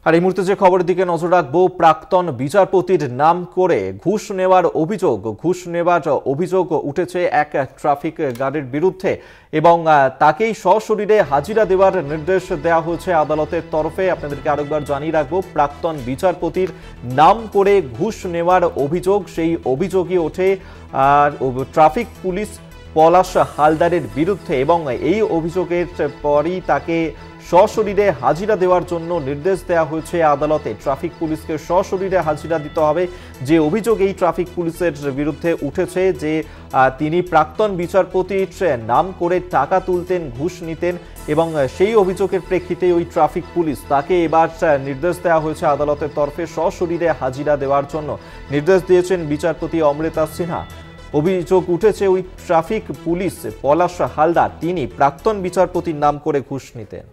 আর এই মুহূর্তে যে খবরের দিকে নজর রাখবো, প্রাক্তন বিচারপতির নাম করে ঘুষ নেওয়ার অভিযোগ উঠেছে এক ট্রাফিক গার্ডের বিরুদ্ধে এবং তাকেই সশরীরে হাজিরা দেওয়ার নির্দেশ দেওয়া হয়েছে আদালতের তরফে। আপনাদেরকে আরেকবার জানিয়ে রাখবো, প্রাক্তন বিচারপতির নাম করে ঘুষ নেওয়ার অভিযোগ, সেই অভিযোগই ওঠে ট্রাফিক পুলিশ পলাশ হালদারের বিরুদ্ধে এবং এই অভিযোগের পরই তাকে সশরীরে হাজিরা দেওয়ার জন্য নির্দেশ দেওয়া হয়েছে আদালতে। ট্রাফিক পুলিশকে সশরীরে হাজিরা দিতে হবে। যে অভিযোগ এই ট্রাফিক পুলিশের বিরুদ্ধে উঠেছে যে তিনি প্রাক্তন বিচারপতির নাম করে টাকা তুলতেন, ঘুষ নিতেন এবং সেই অভিযোগের প্রেক্ষিতে ওই ট্রাফিক পুলিশ তাকে এবার নির্দেশ দেওয়া হয়েছে আদালতের তরফে সশরীরে হাজিরা দেওয়ার জন্য। নির্দেশ দিয়েছেন বিচারপতি অমৃতা সিনহা। অভিযোগ উঠেছে ওই ট্রাফিক পুলিশ পলাশ হালদার তিনি প্রাক্তন বিচারপতির নাম করে ঘুষ নিতেন।